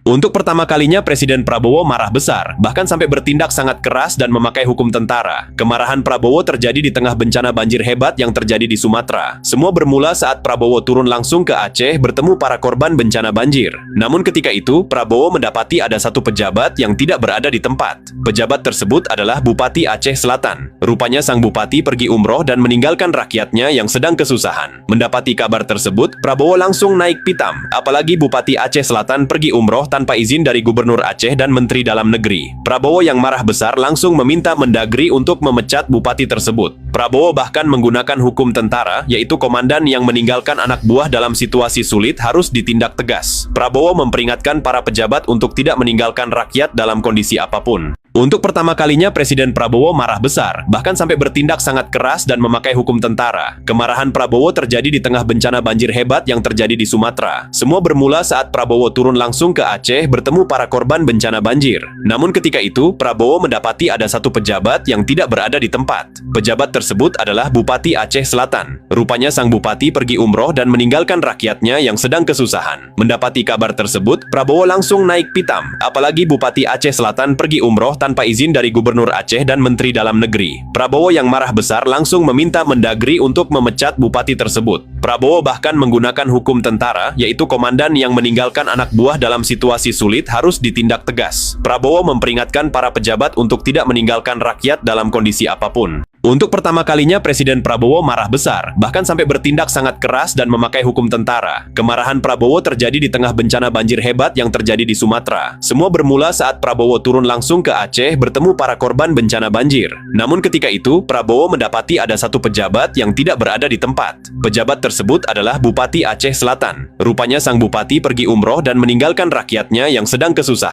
Untuk pertama kalinya Presiden Prabowo marah besar, bahkan sampai bertindak sangat keras dan memakai hukum tentara. Kemarahan Prabowo terjadi di tengah bencana banjir hebat yang terjadi di Sumatera. Semua bermula saat Prabowo turun langsung ke Aceh bertemu para korban bencana banjir. Namun ketika itu, Prabowo mendapati ada satu pejabat yang tidak berada di tempat. Pejabat tersebut adalah Bupati Aceh Selatan. Rupanya sang bupati pergi umroh dan meninggalkan rakyatnya yang sedang kesusahan. Mendapati kabar tersebut, Prabowo langsung naik pitam. Apalagi Bupati Aceh Selatan pergi umroh tanpa izin dari Gubernur Aceh dan Menteri Dalam Negeri. Prabowo yang marah besar langsung meminta Mendagri untuk memecat bupati tersebut. Prabowo bahkan menggunakan hukum tentara, yaitu komandan yang meninggalkan anak buah dalam situasi sulit harus ditindak tegas. Prabowo memperingatkan para pejabat untuk tidak meninggalkan rakyat dalam kondisi apapun. Untuk pertama kalinya Presiden Prabowo marah besar, bahkan sampai bertindak sangat keras dan memakai hukum tentara. Kemarahan Prabowo terjadi di tengah bencana banjir hebat yang terjadi di Sumatera. Semua bermula saat Prabowo turun langsung ke Aceh bertemu para korban bencana banjir. Namun ketika itu, Prabowo mendapati ada satu pejabat yang tidak berada di tempat. Pejabat tersebut adalah Bupati Aceh Selatan. Rupanya sang bupati pergi umroh dan meninggalkan rakyatnya yang sedang kesusahan. Mendapati kabar tersebut, Prabowo langsung naik pitam. Apalagi Bupati Aceh Selatan pergi umroh tanpa izin dari Gubernur Aceh dan Menteri Dalam Negeri. Prabowo yang marah besar langsung meminta Mendagri untuk memecat bupati tersebut. Prabowo bahkan menggunakan hukum tentara, yaitu komandan yang meninggalkan anak buah dalam situasi sulit harus ditindak tegas. Prabowo memperingatkan para pejabat untuk tidak meninggalkan rakyat dalam kondisi apapun. Untuk pertama kalinya Presiden Prabowo marah besar, bahkan sampai bertindak sangat keras dan memakai hukum tentara. Kemarahan Prabowo terjadi di tengah bencana banjir hebat yang terjadi di Sumatera. Semua bermula saat Prabowo turun langsung ke Aceh bertemu para korban bencana banjir. Namun ketika itu, Prabowo mendapati ada satu pejabat yang tidak berada di tempat. Pejabat tersebut adalah Bupati Aceh Selatan. Rupanya sang bupati pergi umroh dan meninggalkan rakyatnya yang sedang kesusahan.